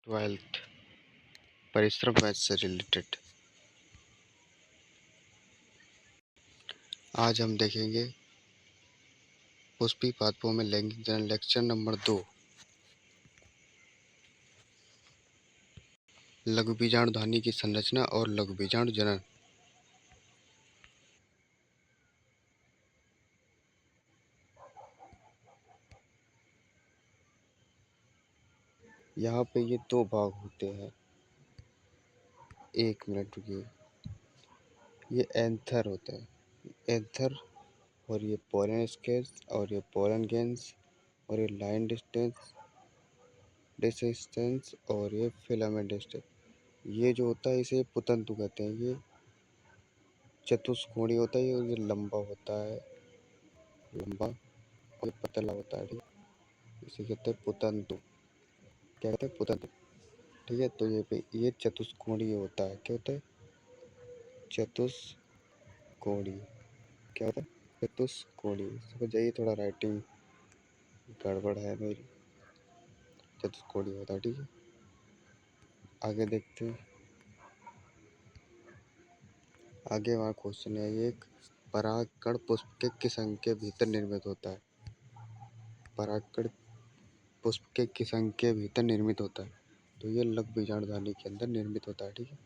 Twelfth परिश्रम math से related. आज हम देखेंगे पुष्पी पादपों में लैंगिक जनन लेक्चर नंबर 2, लघु बीजाणु धानी की संरचना और लघु बीजाणु जनन। यहाँ पे ये दो भाग होते हैं। एक मिनट रुकिए। ये एंथर होता है, एंथर, और ये पोलन स्केल्स और ये पोलन गेंस और ये लाइन डिस्टेंस और ये फिलामेंट डिस्टेंस। ये जो होता है इसे पुतंतु कहते हैं। ये चतुष्कोणीय होता है और ये लंबा होता है, लंबा, और ये पतला होता है। ठीक है, इसे कहते हैं पुतंतु। क्या कहते हैं? पुतंतु। ठीक है, तो ये चतुष्कोणीय होता है। क्या होता है? चतुष्कोणीय। क्या होता है? चतुष्कोणीय। समझ जाइए, थोड़ा राइटिंग गड़बड़ है मेरी। चतुष्कोणीय होता है। ठीक है, आगे देखते हैं। आगे हमारा क्वेश्चन है, एक परागकण पुष्प के किस अंग के भीतर निर्मित होता है? परागकण पुष्प के किस अंग के भीतर निर्मित होता है? तो ये लघु बीजाणुधानी के अंदर निर्मित होता है। ठीक है,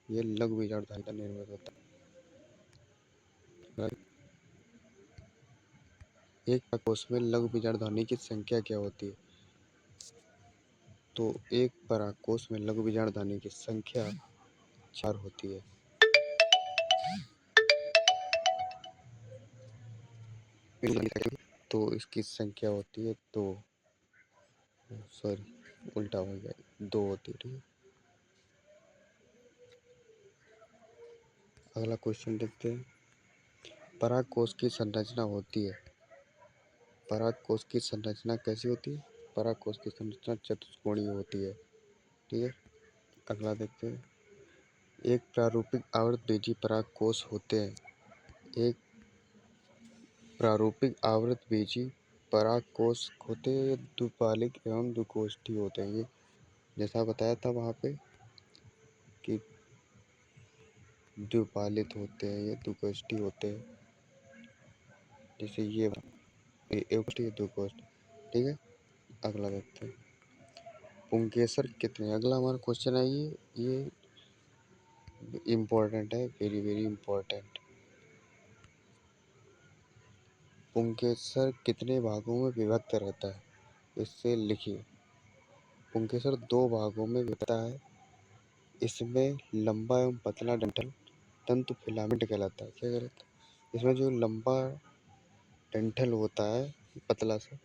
ये लघु बीजाणुधानी का निर्मित होता है। एक परागकोश में लघु बीजाणुधानी की संख्या क्या होती है? तो एक परागकोश में लघु बीजाणुधानी की संख्या 4 होती है। तो इसकी संख्या होती है 2, सॉरी उल्टा हो गया, 2 होती है। ठीक है, अगला क्वेश्चन देखते हैं। परागकोश की संरचना होती है। परागकोश की संरचना कैसी होती है? परागकोश की संरचना चतुष्कोणीय होती है। ठीक है, अगला देखते हैं। एक प्रारूपिक आवृतबीजी परागकोश होते हैं। एक प्रारूपिक आवृतबीजी परागकोश होते हैं, द्विपालिक एवं द्विकोष्ठी होते हैं। ये जैसा बताया था वहाँ पे कि द्विपालित होते हैं, ये द्विकोष्ठी होते हैं। जैसे ये एक द्विकोष्ठी। ठीक है, अगला देखते हैं। पुंकेसर कितने? अगला हमारा क्वेश्चन है, ये इम्पोर्टेंट है, वेरी वेरी इम्पोर्टेंट। पुंकेसर कितने भागों में विभक्त रहता है? इससे लिखिए। पुंकेसर 2 भागों में विभक्त है। इसमें लंबा एवं पतला डंठल तंतु फिलामेंट कहलाता है। क्या कहलाता है? इसमें जो लंबा डंठल होता है, पतला सा,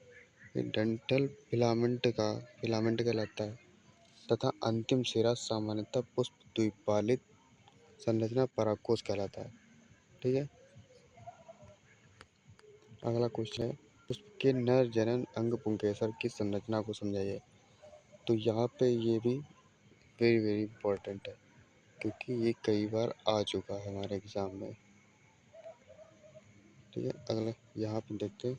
ये डंठल फिलामेंट कहलाता है, तथा अंतिम सिरा सामान्यतः पुष्प द्विपालित संरचना परागकोश कहलाता है। ठीक है, अगला क्वेश्चन है, पुष्प के नर जनन अंग पुंकेसर की संरचना को समझाइए। तो यहाँ पे ये भी वेरी वेरी इंपॉर्टेंट है, क्योंकि ये कई बार आ चुका है हमारे एग्जाम में। ठीक है, अगला यहाँ पे देखते हैं।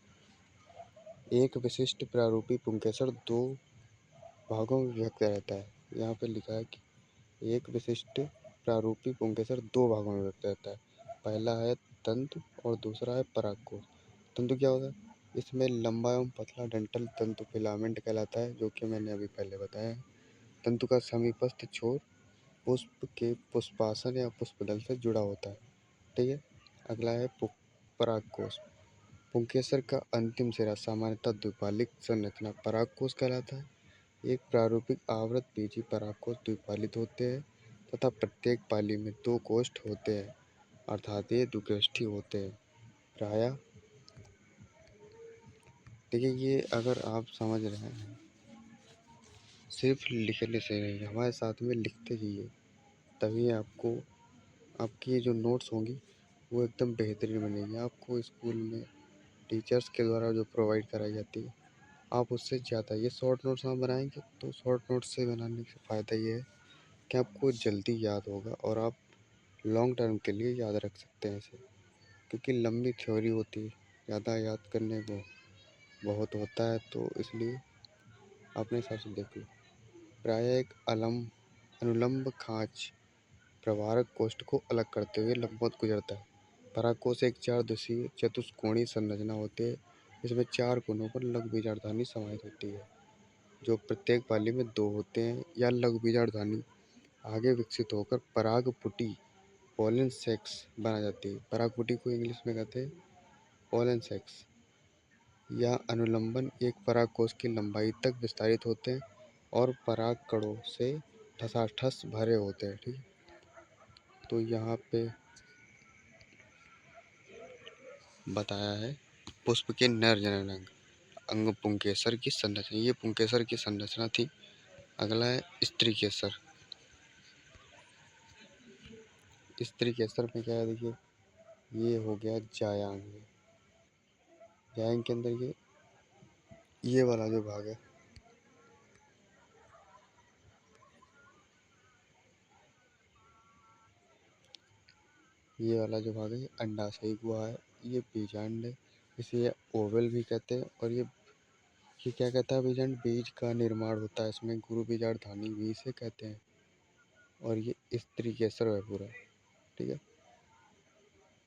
एक विशिष्ट प्रारूपी पुंकेसर 2 भागों में विभक्त रहता है। यहाँ पे लिखा है कि एक विशिष्ट प्रारूपी पुंकेसर 2 भागों में विभक्त रहता है। पहला है तंतु और दूसरा है परागकोश। तंतु क्या होता है? इसमें लंबा एवं पतला डंठल तंतु फिलामेंट कहलाता है, जो कि मैंने अभी पहले बताया है। तंतु का समीपस्थ छोर पुष्प के पुष्पासन या पुष्पदल से जुड़ा होता है। ठीक है, अगला है परागकोश। पुंकेसर का अंतिम सिरा सामान्यतः द्विपालिक संरचना परागकोश कहलाता है। एक प्रारूपिक आवृतबीजी परागकोश द्विपालित होते हैं तथा प्रत्येक पाली में 2 कोष्ठ होते हैं, अर्थात ये द्विकोष्ठी होते हैं प्रायः। ठीक है, ये अगर आप समझ रहे हैं, सिर्फ लिखने से नहीं, हमारे साथ में लिखते जाइए, तभी आपकी जो नोट्स होंगी वो एकदम बेहतरीन बनेगी। आपको स्कूल में टीचर्स के द्वारा जो प्रोवाइड कराई जाती है, आप उससे ज़्यादा ये शॉर्ट नोट्स आप बनाएंगे, तो शॉर्ट नोट्स से बनाने का फ़ायदा ये है कि आपको जल्दी याद होगा और आप लॉन्ग टर्म के लिए याद रख सकते हैं इसे। क्योंकि लंबी थ्योरी होती है, ज़्यादा याद करने को बहुत होता है, तो इसलिए अपने हिसाब से देख लो। प्राय एक अनुलंब खांच प्रवाहक कोष्ठ को अलग करते हुए लंबवत गुजरता है। पराग कोश एक चार दिशीय चतुष्कोणीय संरचना होती है। इसमें चार कोनों पर लघु बीजांडधानी समाहित होती है, जो प्रत्येक पाली में दो होते हैं। या लघु बीजांडधानी आगे विकसित होकर पराग पुटी पोलन सेक्स बना जाती है। पराग पुटी को इंग्लिश में कहते हैं पोलन सेक्स। या अनुलंबन एक पराग कोश की लंबाई तक विस्तारित होते हैं और पराग कणों से ठसाठस भरे होते हैं। ठीक है, तो यहाँ पे बताया है पुष्प के नर जनन अंग अंग पुंकेसर की संरचना। ये पुंकेसर की संरचना थी। अगला है स्त्री केसर। स्त्री केसर में क्या है, देखिए ये हो गया जायांग। जायांग के अंदर ये वाला जो भाग है, ये वाला जो भाग है ये अंडाशयी गुहा है। ये बीजांड है, इसे ओवल भी कहते हैं। और ये क्या कहता है, बीजांड बीज का निर्माण होता है इसमें, गुरु बीजांडधानी भी इसे कहते हैं। और ये स्त्री केसर है पूरा। ठीक है,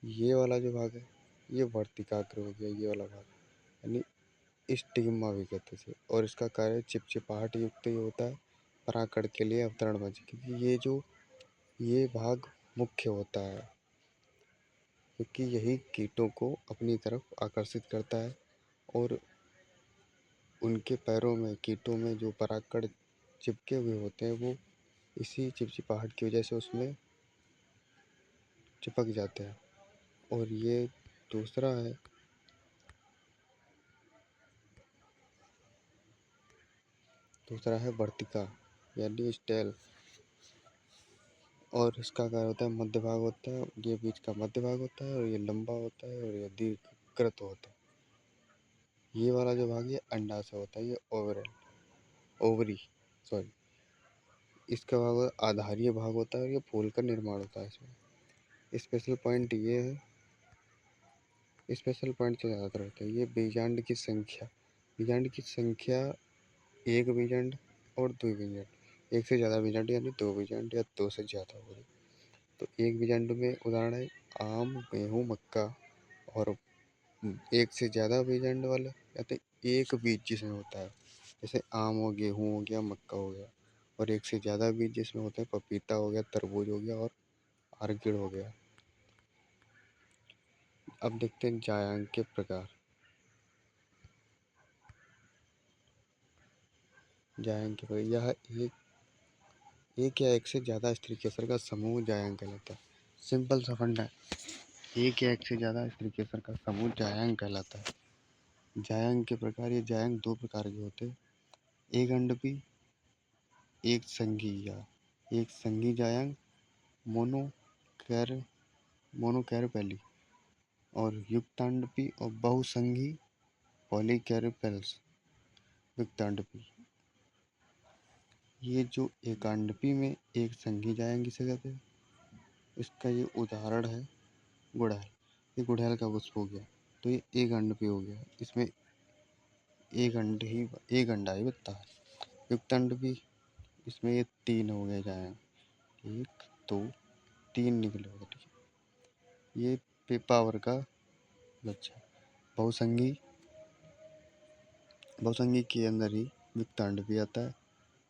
ये वाला जो भाग है ये वर्तिकाग्र हो गया, ये वाला भाग यानी स्टिग्मा भी कहते हैं। और इसका कार्य चिपचिपाहट युक्त ही होता है, परागकण के लिए अवतरण मंच। क्योंकि ये भाग मुख्य होता है, क्योंकि यही कीटों को अपनी तरफ आकर्षित करता है। और उनके पैरों में, कीटों में जो परागकण चिपके हुए होते हैं वो इसी चिपचिपाहट की वजह से उसमें चिपक जाते हैं। और ये दूसरा है, वर्तिका यानी स्टेल। और इसका कार्य होता है मध्य भाग होता है, ये बीच का मध्य भाग होता है। और ये लंबा होता है और ये दीर्घकृत होता है। ये वाला जो भाग ये अंडाशय होता है, ये ओवरी सॉरी। इसका भाग आधारीय भाग होता है और ये फूल का निर्माण होता है इसमें। स्पेशल पॉइंट ये है, स्पेशल पॉइंट तो ज़्यादातर होता है। ये बीजांड की संख्या, बीजांड की संख्या एक बीजांड और दो बीजांड, एक से ज़्यादा बीजांड यानी दो बीजांड या दो से ज़्यादा हो। तो एक बीजांड में उदाहरण है आम, गेहूँ, मक्का। और एक से ज़्यादा बीजांड वाला या तो एक बीज जिसमें होता है, जैसे आम हो, गेहूँ हो गया, मक्का हो गया। और एक से ज़्यादा बीज जिसमें होते हैं, पपीता हो गया, तरबूज हो गया और आर्किड हो गया। अब देखते हैं जायांग के प्रकार। जायांग के प्रकार, यह एक या एक से ज़्यादा स्त्री केसर का समूह जायांग कहलाता है। सिंपल सा फंडा है, एक या एक से ज़्यादा स्त्री केसर का समूह जायांग कहलाता है। जायांग के प्रकार, ये जायांग दो प्रकार के होते हैं, एक अंडपी, एक संघी जायांग मोनोकैर मोनोकैरपेली। और युक्तांडपी और बहुसंघी पॉलीकैरपेल्स युक्तांडपी। ये जो एकांडपी में एक संघी जायांग इसे कहते हैं। इसका ये उदाहरण है गुड़हल। ये गुड़हल का पुष्प हो गया, तो ये एक अंडपी हो गया। इसमें एक अंडा ही बचता है। युक्तांडपी, इसमें ये तीन हो गए जायांग, एक दो तीन निकले होगा। ठीक है, ये पेपावर का बच्चा। बहुसंघी, बहुसंघी के अंदर ही युक्तांडपी आता है,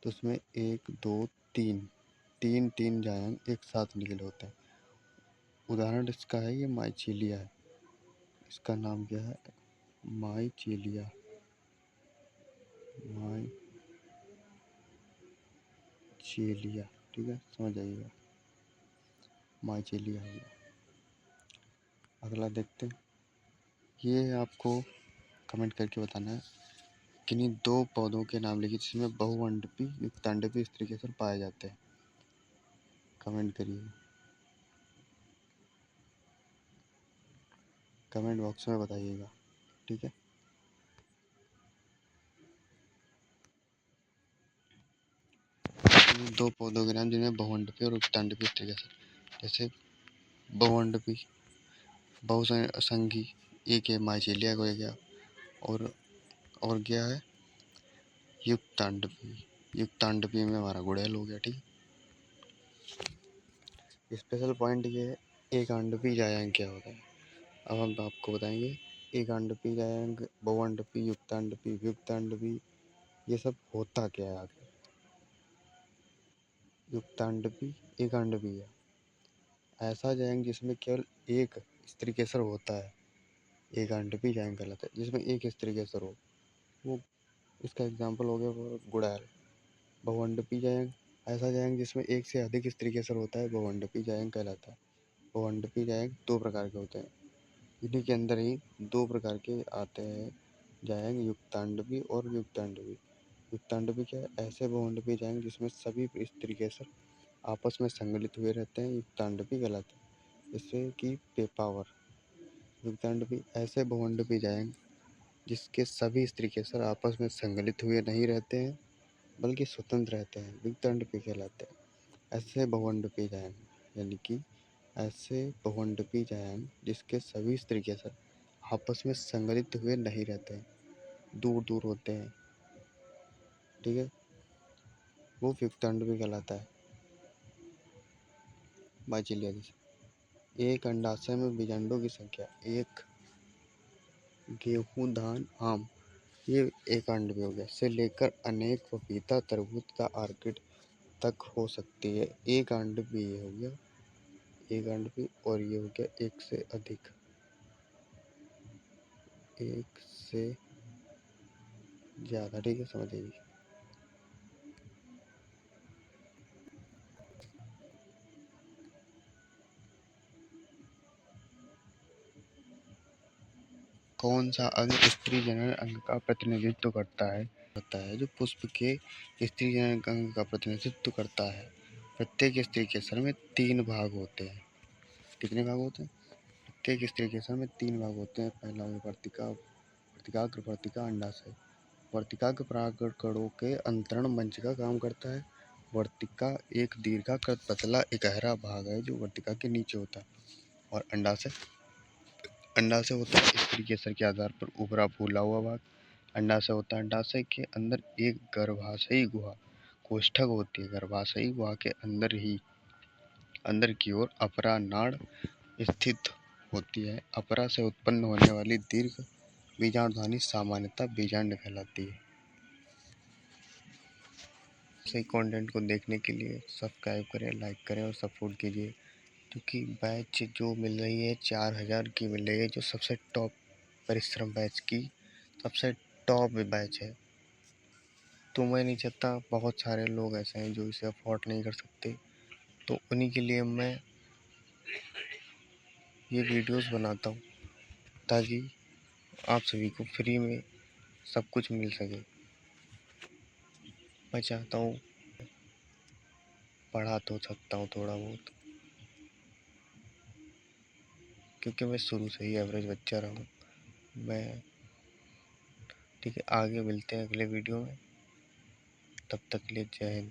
तो उसमें एक दो तीन तीन तीन जायांग एक साथ निकले होते हैं। उदाहरण इसका है ये माइचीलिया है। इसका नाम क्या है, माइचीलिया। माइचीलिया, ठीक है, समझ जाइएगा, माइचीलिया हो गया। अगला देखते हैं, ये आपको कमेंट करके बताना है किन्हीं दो पौधों के नाम लिखिए जिसमें बहुअंडपी युक्तांडपी इस तरीके से पाए जाते हैं। कमेंट करिए, कमेंट बॉक्स में बताइएगा। ठीक है, दो पौधों के नाम जिनमें बहुअंडपी और युक्तांडपी इस तरीके से, जैसे बहुअंडपी, बहुसंघी, एक है माइचीलिया को गया। और क्या है, युक्तांडपी। युक्तांडपी में हमारा गुड़ैल हो गया। ठीक, स्पेशल पॉइंट ये है, एकांडपी जायांग क्या होता है। अब हम आपको बताएंगे एकांडपी जायांग, बहुअंडपी, युक्तांडपी, व्युक्तांडपी, ये सब होता क्या है आखिर। युक्तांडपी एकांडपी है ऐसा जायांग जिसमें केवल एक स्त्री केसर होता है, एकांडपी जायांग कहलाता है। जिसमें एक स्त्री केसर हो, वो इसका एग्जाम्पल हो गया वो गुड़ैल। बहुअंडपी जायांग ऐसा जायांग जिसमें एक से अधिक स्त्री केसर होता है, बहुअंडपी जायांग कहलाता है। बहुअंडपी जायांग दो प्रकार के होते हैं, इन्हीं के अंदर ही दो प्रकार के आते हैं जायांग, युक्तांडपी और व्युक्तांडपी। युक्तांडपी क्या है, ऐसे बहुअंडपी जायांग जिसमें सभी स्त्री केसर आपस में संगलित हुए रहते हैं, युक्तांडपी कहलाते हैं। इससे कि पेपावर। युक्तांडपी ऐसे बहुअंडपी जायांग जिसके सभी स्त्री केसर आपस में संगलित हुए नहीं रहते हैं बल्कि स्वतंत्र रहते हैं, युक्तांडपी कहलाते हैं। ऐसे बहुअंडपी जायांग यानी कि ऐसे बहुअंडपी जायांग जिसके सभी स्त्री केसर आपस में संगलित हुए नहीं रहते हैं, दूर दूर होते हैं, ठीक है, वो व्युक्तांडपी कहलाता है। चलिए एक अंडाशय में बीजांडों की संख्या, एक गेहूं, धान, आम, ये एकांडपी हो गया, से लेकर अनेक पपीता, तरबूज तथा ऑर्किड तक हो सकती है। एकांडपी ये हो गया एकांडपी, और ये हो गया एक से अधिक, एक से ज्यादा। ठीक है, समझिए। कौन सा अंग स्त्री जनन अंग का प्रतिनिधित्व करता है। जो पुष्प के स्त्री जनन अंग का प्रतिनिधित्व करता है। प्रत्येक स्त्री केसर में 3 भाग होते हैं। कितने भाग होते हैं? प्रत्येक स्त्री केसर में 3 भाग होते हैं। पहला हो वर्तिका, वर्तिकाग्र, वर्तिका, अंडाशय। वर्तिकाग्र परागण कणों के अंतरण मंच का काम करता है। वर्तिका एक दीर्घाकृत पतला इकहरा भाग है जो वर्तिका के नीचे होता है। और अंडाशय होता है स्त्री केसर के आधार पर उभरा फूला हुआ भाग। अंडाशय होता है, अंडाशय के अंदर एक गर्भाशयी गुहा कोष्ठक होती है। गर्भाशयी गुहा के अंदर की ओर अपरा नाड़ स्थित होती है। अपरा से उत्पन्न होने वाली दीर्घ बीजाणुधानी सामान्यतः बीजांड कहलाती है। सही कंटेंट को देखने के लिए सब्सक्राइब करें, लाइक करें और सपोर्ट कीजिए, क्योंकि बैच जो मिल रही है 4000 की मिल रही है, जो सबसे टॉप परिश्रम बैच की सबसे टॉप बैच है। तो मैं नहीं चाहता, बहुत सारे लोग ऐसे हैं जो इसे अफोर्ड नहीं कर सकते, तो उन्हीं के लिए मैं ये वीडियोस बनाता हूँ ताकि आप सभी को फ्री में सब कुछ मिल सके। मैं चाहता हूँ पढ़ा तो सकता हूँ थोड़ा बहुत, क्योंकि मैं शुरू से ही एवरेज बच्चा रहा हूँ मैं। ठीक है, आगे मिलते हैं अगले वीडियो में, तब तक के लिए जय हिंद।